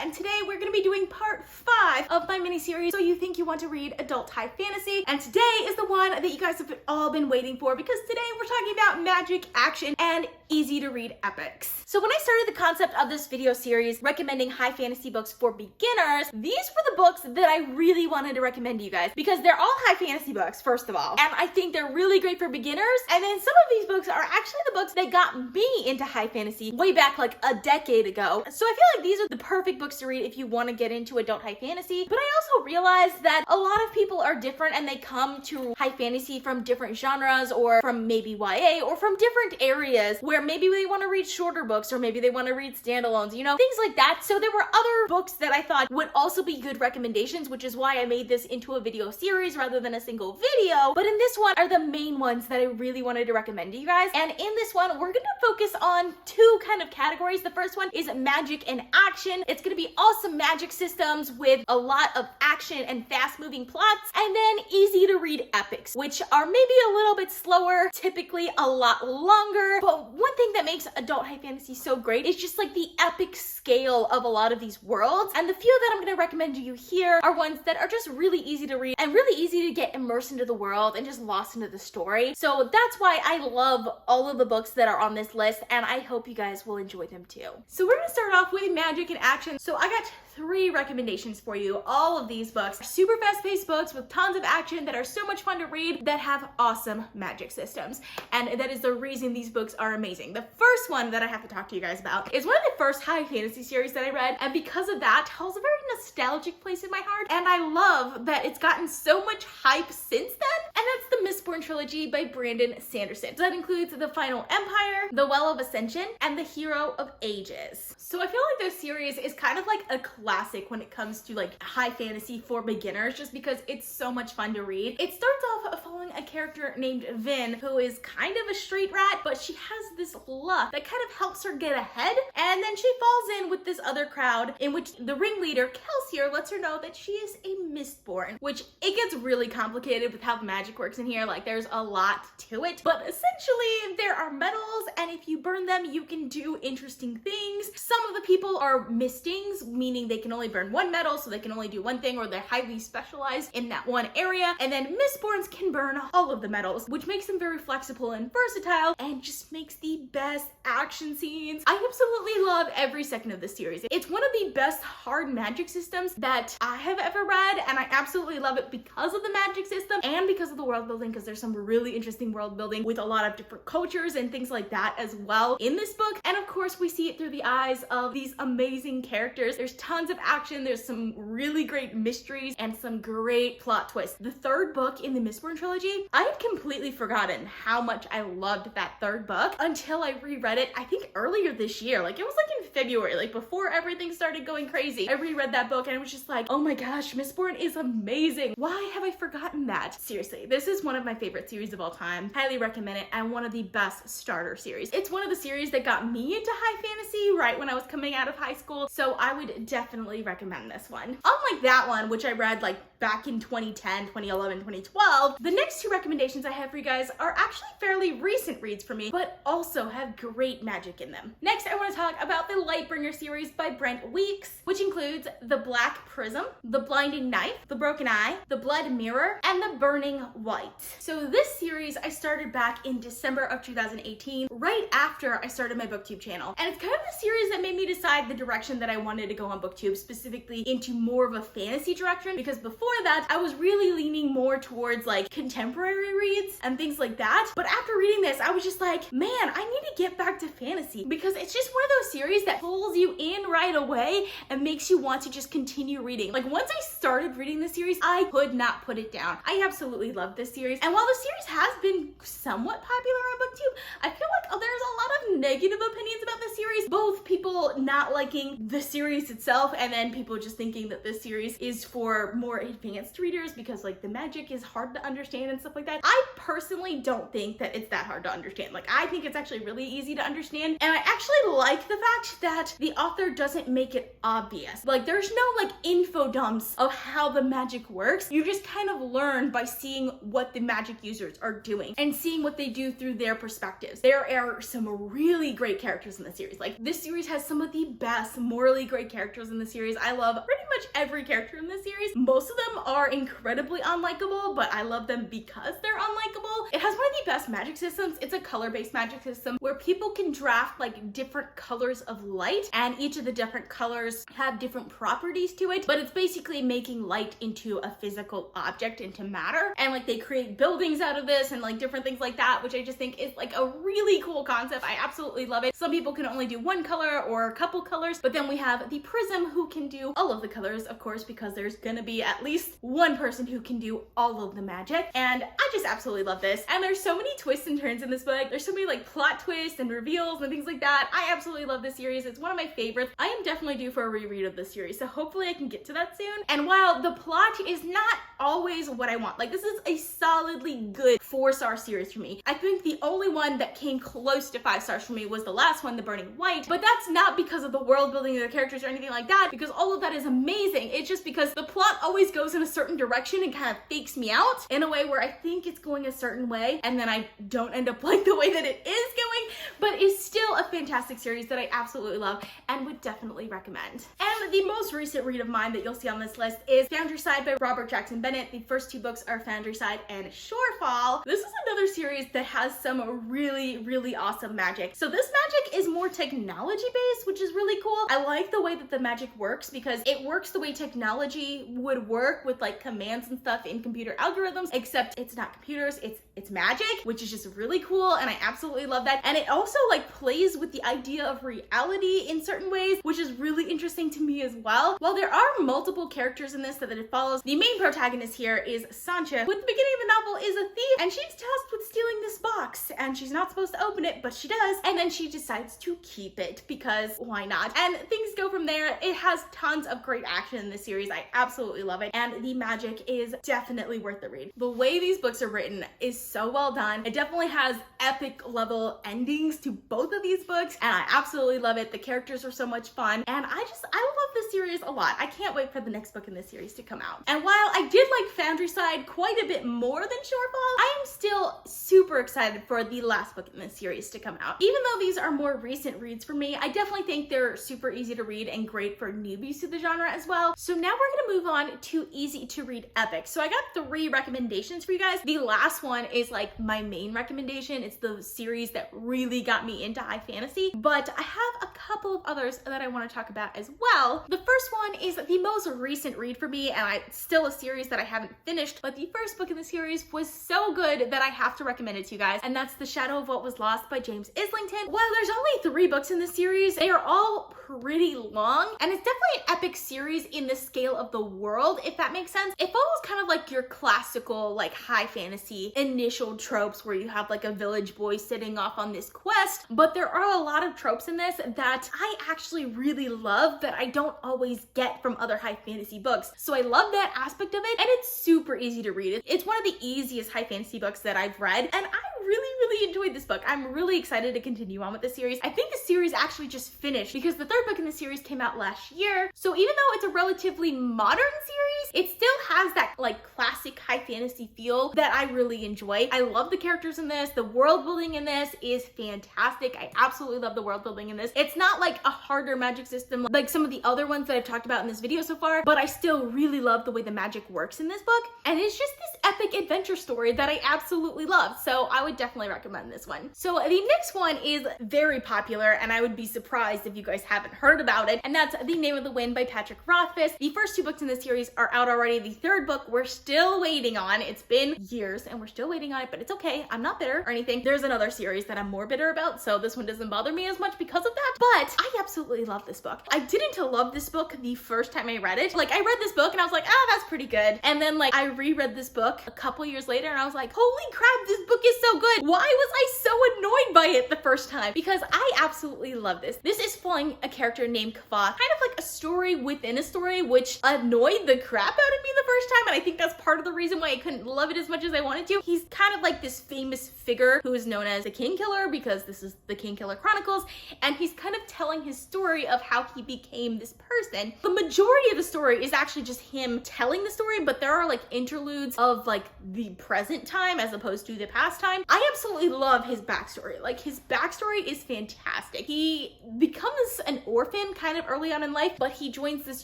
and today we're going to be doing part 5 of my mini-series, So You Think You Want to Read Adult High Fantasy, and today is the one that you guys have all been waiting for because today we're talking about magic, action, and easy-to-read epics. So when I started the concept of this video series recommending high fantasy books for beginners, these were the books that I really wanted to recommend to you guys because they're all high fantasy books, first of all, and I think they're really great for beginners, and then some of these books are actually the books that got me into high fantasy way back like a decade ago. So I feel like these are the perfect books to read if you want to get into adult high fantasy, but I also realized that a lot of people are different and they come to high fantasy from different genres or from maybe YA or from different areas where maybe they want to read shorter books or maybe they want to read standalones, you know, things like that. So there were other books that I thought would also be good recommendations, which is why I made this into a video series rather than a single video. But in this one are the main ones that I really wanted to recommend to you guys. And in this one, we're going to focus on two kind of categories. The first one is magic and action. It's going to be awesome magic systems with a lot of action and fast moving plots, and then easy to read epics, which are maybe a little bit slower, typically a lot longer. But one thing that makes adult high fantasy so great is just like the epic scale of a lot of these worlds. And the few that I'm going to recommend to you here are ones that are just really easy to read and really easy to get immersed into the world and just lost into the story. So that's why I love all of the books that are on this list, and I hope you guys will enjoy them too. So we're going to start off with magic and action. So I got 3 recommendations for you. All of these books are super fast-paced books with tons of action that are so much fun to read that have awesome magic systems. And that is the reason these books are amazing. The first one that I have to talk to you guys about is one of the first high fantasy series that I read, and because of that holds a very nostalgic place in my heart, and I love that it's gotten so much hype since then, and that's the Mistborn trilogy by Brandon Sanderson. So that includes The Final Empire, The Well of Ascension, and The Hero of Ages. So I feel like this series is kind of like a classic when it comes to like high fantasy for beginners, just because it's so much fun to read. It starts off following a character named Vin, who is kind of a street rat, but she has this luck that kind of helps her get ahead, and then she falls in with this other crowd in which the ringleader, Kelsier, lets her know that she is a Mistborn, which it gets really complicated with how the magic works in here. Like there's a lot to it, but essentially there are metals, and if you burn them, you can do interesting things. Some of the people are mistings, meaning they can only burn one metal, so they can only do one thing, or they're highly specialized in that one area. And then Mistborns can burn all of the metals, which makes them very flexible and versatile, and just makes the best action scenes. I absolutely love every second of this series. It's one of the best hard magic systems that I have ever read, and I absolutely love it because of the magic system and because of the world building, because there's some really interesting world building with a lot of different cultures and things like that as well in this book. And of course, we see it through the eyes of these amazing characters. There's tons of action, there's some really great mysteries, and some great plot twists. The third book in the Mistborn trilogy, I had completely forgotten how much I loved that third book until I reread it, I think earlier this year. Like it was like in February, like before everything started going crazy. I reread that book and it was just like, oh my gosh, Mistborn is amazing. Why have I forgotten that? Seriously, this is one of my favorite series of all time. Highly recommend it, and one of the best starter series. It's one of the series that got me into high fantasy right when I was coming out of high school, so I would definitely recommend this one. Unlike that one, which I read like back in 2010, 2011, 2012, the next 2 recommendations I have for you guys are actually fairly recent reads for me, but also have great magic in them. Next, I want to talk about the Lightbringer series by Brent Weeks, which includes The Black Prism, The Blinding Knife, The Broken Eye, The Blood Mirror, and The Burning White. So this series I started back in December of 2018, right after I started my BookTube channel. And it's kind of the series that made me decide the direction that I wanted to go on BookTube, specifically into more of a fantasy direction, because before that, I was really leaning more towards like contemporary reads and things like that. But after reading this, I was just like, man, I need to get back to fantasy, because it's just one of those series that pulls you in right away and makes you want to just continue reading. Like once I started reading this series, I could not put it down. I absolutely love this series. And while the series has been somewhat popular on BookTube, I feel like there's a lot of negative opinions about this series, both people not liking the series itself, and then people just thinking that this series is for more advanced readers because like the magic is hard to understand and stuff like that. I personally don't think that it's that hard to understand. Like I think it's actually really easy to understand, and I actually like the fact that the author doesn't make it obvious. Like there's no like info dumps of how the magic works. You just kind of learn by seeing what the magic users are doing and seeing what they do through their perspectives. There are some really great characters in the series. Like, this series has some of the best morally great characters in the series. I love pretty much every character in the series. Most of them are incredibly unlikable, but I love them because they're unlikable. It has one of the best magic systems. It's a color-based magic system where people can draft like different colors of light, and each of the different colors have different properties to it, but it's basically making light into a physical object, into matter, and like they create buildings out of this and like different things like that, which I just think is like a really cool concept. I absolutely love it. Some people can only do one color or a couple colors, but then we have the Prism who can do all of the colors, of course, because there's gonna be at least one person who can do all of the magic, and I just absolutely love this. And there's so many twists and turns in this book. There's so many like plot twists and reveals and things like that. I absolutely love this series. It's one of my favorites. I am definitely due for a reread of this series, so hopefully I can get to that soon. And while the plot is not always what I want, like this is a solidly good 4-star series for me. I think the only one that came close to 5 stars for me was the last one, The Burning White, but that's not because of the world building of the characters or anything like that, because all of that is amazing. It's just because the plot always goes in a certain direction and kind of fakes me out in a way where I think it's going a certain way, and then I don't end up like the way that it is going, but it's still a fantastic series that I absolutely love and would definitely recommend. And the most recent read of mine that you'll see on this list is Foundryside by Robert Jackson Bennett. The first 2 books are Foundryside and Shorefall. This is another series that has some really awesome magic. So this magic is more technology based, which is really cool. I like the way that the magic works because it works the way technology would work with like commands and stuff in computer algorithms, except it's not computers, it's magic, which is just really cool, and I absolutely love that. And it also like plays with the idea of reality in certain ways, which is really interesting to me as well. While there are multiple characters in this that it follows, the main protagonist here is Sancha, who at the beginning of the novel is a thief, and she's tasked with stealing this box, and she's not supposed to open it, but she does, and then she decides to keep it because why not? And things go from there. It has tons of great action in this series. I absolutely love it, and the magic is definitely worth the read. The way these books are written is so well done. It definitely has epic level endings to both of these books, and I absolutely love it. The characters are so much fun, and I love this series a lot. I can't wait for the next book in this series to come out. And while I did like Foundryside quite a bit more than Shorefall, I am still super excited for the last book in this series to come out. Even though these are more recent reads for me, I definitely think they're super easy to read and great for newbies to the genre as well. So now we're gonna move on to easy to read epics. So I got 3 recommendations for you guys. The last one is like my main recommendation. It's the series that really got me into high fantasy, but I have a couple of others that I want to talk about as well. The first one is the most recent read for me, and it's still a series that I haven't finished, but the first book in the series was so good that I have to recommend it to you guys, and that's The Shadow of What Was Lost by James Islington. While there's only 3 books in this series, they are all pretty long, and it's definitely an epic series in the scale of the world, if that makes sense. It follows kind of like your classical like high fantasy initial tropes where you have like a village boy sitting off on this quest, but there are a lot of tropes in this that I actually really love that I don't always get from other high fantasy books. So I love that aspect of it, and it's super easy to read. It's one of the easiest high fantasy books that I've read, and I really enjoyed this book. I'm really excited to continue on with the series. I think the series actually just finished because the 3rd book in the series came out last year. So even though it's a relatively modern series, it still has that like classic high fantasy feel that I really enjoy. I love the characters in this. The world building in this is fantastic. I absolutely love the world building in this. It's not like a harder magic system like some of the other ones that I've talked about in this video so far, but I still really love the way the magic works in this book. And it's just this epic adventure story that I absolutely love. So I would definitely recommend this one. So the next one is very popular, and I would be surprised if you guys haven't heard about it, and that's The Name of the Wind by Patrick Rothfuss. The first 2 books in this series are out already. The 3rd book we're still waiting on. It's been years and we're still waiting on it, but it's okay. I'm not bitter or anything. There's another series that I'm more bitter about, so this one doesn't bother me as much because of that, but I absolutely love this book. I didn't love this book the first time I read it. Like, I read this book and I was like, ah, that's pretty good. And then like I reread this book a couple years later and I was like, holy crap, this book is so good. Why was I so annoyed by it the first time? Because I absolutely love this. This is following a character named Kva, kind of like a story within a story, which annoyed the crap out of me the first time, and I think that's part of the reason why I couldn't love it as much as I wanted to. He's kind of like this famous figure who is known as the King Killer because this is the King Killer Chronicles, and he's kind of telling his story of how he became this person. The majority of the story is actually just him telling the story, but there are like interludes of like the present time as opposed to the past time. I absolutely love his backstory. Like, his backstory is fantastic. He becomes an orphan kind of early on in life, but he joins this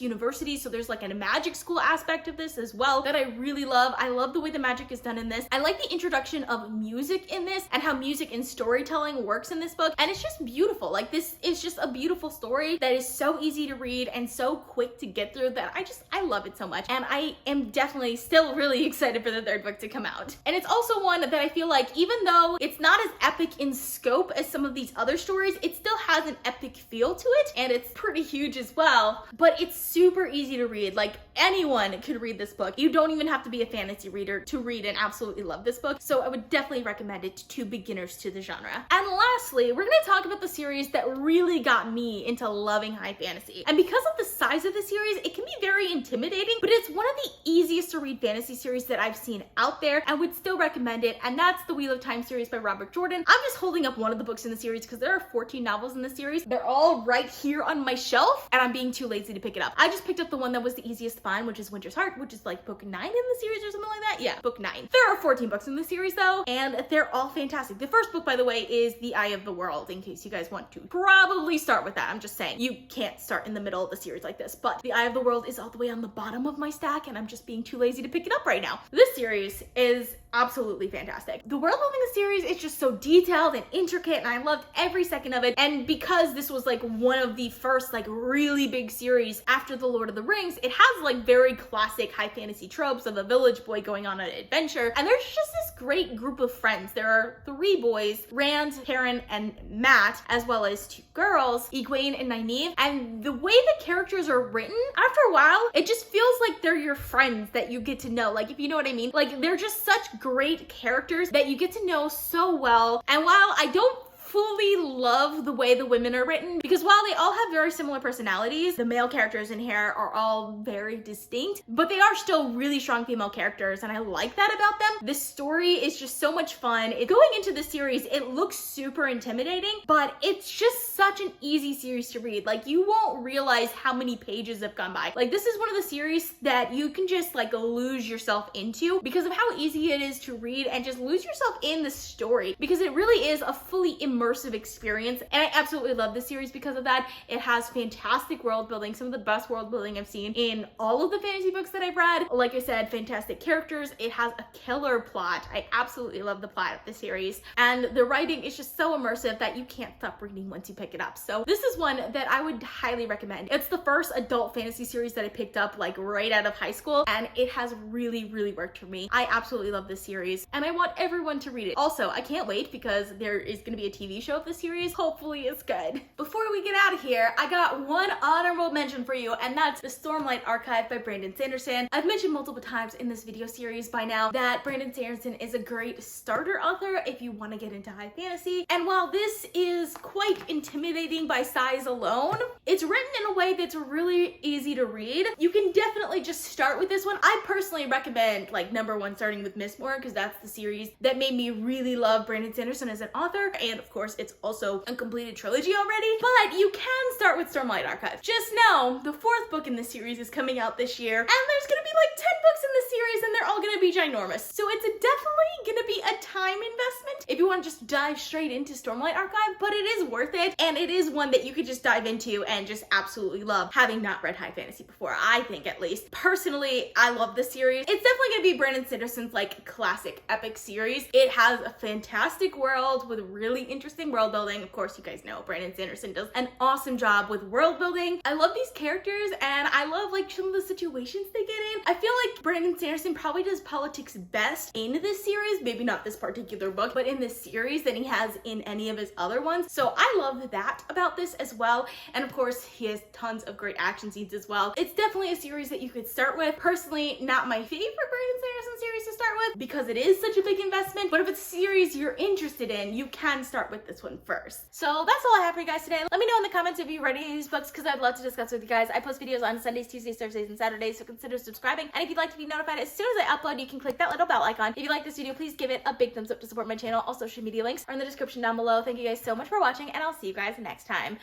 university, so there's like a magic school aspect of this as well that I really love. I love the way the magic is done in this. I like the introduction of music in this and how music and storytelling works in this book, and it's just beautiful. Like, this is just a beautiful story that is so easy to read and so quick to get through that I love it so much, and I am definitely still really excited for the third book to come out. And it's also one that I feel like, even though it's not as epic in scope as some of these other stories, it still has an epic feel to it, and it's pretty huge as well, but it's super easy to read. Like, anyone could read this book. You don't even have to be a fantasy reader to read and absolutely love this book, so I would definitely recommend it to beginners to the genre. And lastly, we're gonna talk about the series that really got me into loving high fantasy. And because of the size of the series, it can be very intimidating, but it's one of the easiest to read fantasy series that I've seen out there and would still recommend it, and that's the Wheel of Time series by Robert Jordan. I'm just holding up one of the books in the series because there are 14 novels in the series. They're all right here on my shelf, and I'm being too lazy to pick it up. I just picked up the one that was the easiest to find, which is Winter's Heart, which is like book 9 in the series or something like that. Yeah, book 9. There are 14 books in the series though, and they're all fantastic. The first book, by the way, is The Eye of the World, in case you guys want to probably start with that. I'm just saying, you can't start in the middle of the series like this, but The Eye of the World is all the way on the bottom of my stack, and I'm just being too lazy to pick it up right now. This series is absolutely fantastic. The world building in the series is just so detailed and intricate, and I loved every second of it. And because this was like one of the first like really big series after The Lord of the Rings, it has like very classic high fantasy tropes of a village boy going on an adventure, and there's just this great group of friends. There are 3 boys, Rand, Karen, and Matt, as well as 2 girls, Egwene and Nynaeve, and the way the characters are written, after a while, it just feels like they're your friends that you get to know, like, if you know what I mean. Like, they're just such great characters that you get to know so well. And while I don't fully love the way the women are written, because while they all have very similar personalities, the male characters in here are all very distinct, but they are still really strong female characters, and I like that about them. This story is just so much fun. Going into the series, it looks super intimidating, but it's just such an easy series to read. Like, you won't realize how many pages have gone by. Like, this is one of the series that you can just like lose yourself into because of how easy it is to read, and just lose yourself in the story, because it really is a fully immersive experience, and I absolutely love this series because of that. It has fantastic world building, some of the best world building I've seen in all of the fantasy books that I've read. Like I said, fantastic characters. It has a killer plot. I absolutely love the plot of the series, and the writing is just so immersive that you can't stop reading once you pick it up. So this is one that I would highly recommend. It's the first adult fantasy series that I picked up like right out of high school, and it has really, really worked for me. I absolutely love this series, and I want everyone to read it. Also, I can't wait because there is going to be a TV show of the series. Hopefully it's good. Before we get out of here, I got one honorable mention for you, and that's The Stormlight Archive by Brandon Sanderson. I've mentioned multiple times in this video series by now that Brandon Sanderson is a great starter author if you want to get into high fantasy. And while this is quite intimidating by size alone, it's written in a way that's really easy to read. You can definitely just start with this one. I personally recommend like #1 starting with Mistborn, because that's the series that made me really love Brandon Sanderson as an author, and of course it's also a completed trilogy already, but you can start with Stormlight Archive. Just know the 4th book in the series is coming out this year, and there's gonna be like 10 books in the series, and they're all gonna be ginormous. So it's definitely gonna be a time investment if you want to just dive straight into Stormlight Archive, but it is worth it, and it is one that you could just dive into and just absolutely love, having not read high fantasy before, I think at least. Personally, I love this series. It's definitely gonna be Brandon Sanderson's like classic epic series. It has a fantastic world with really interesting world building. Of course, you guys know Brandon Sanderson does an awesome job with world building. I love these characters, and I love like some of the situations they get in. I feel like Brandon Sanderson probably does politics best in this series, maybe not this particular book, but in this series than he has in any of his other ones. So I love that about this as well. And of course, he has tons of great action scenes as well. It's definitely a series that you could start with. Personally, not my favorite Brandon Sanderson series to start with, because it is such a big investment, but if it's a series you're interested in, you can start with this one first. So that's all I have for you guys today. Let me know in the comments if you read any of these books, because I'd love to discuss with you guys. I post videos on Sundays, Tuesdays, Thursdays, and Saturdays, so consider subscribing. And if you'd like to be notified as soon as I upload, you can click that little bell icon. If you like this video, please give it a big thumbs up to support my channel. All social media links are in the description down below. Thank you guys so much for watching, and I'll see you guys next time.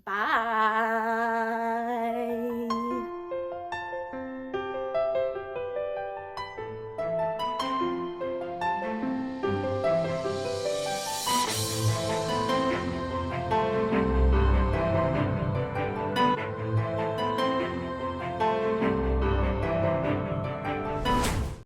Bye.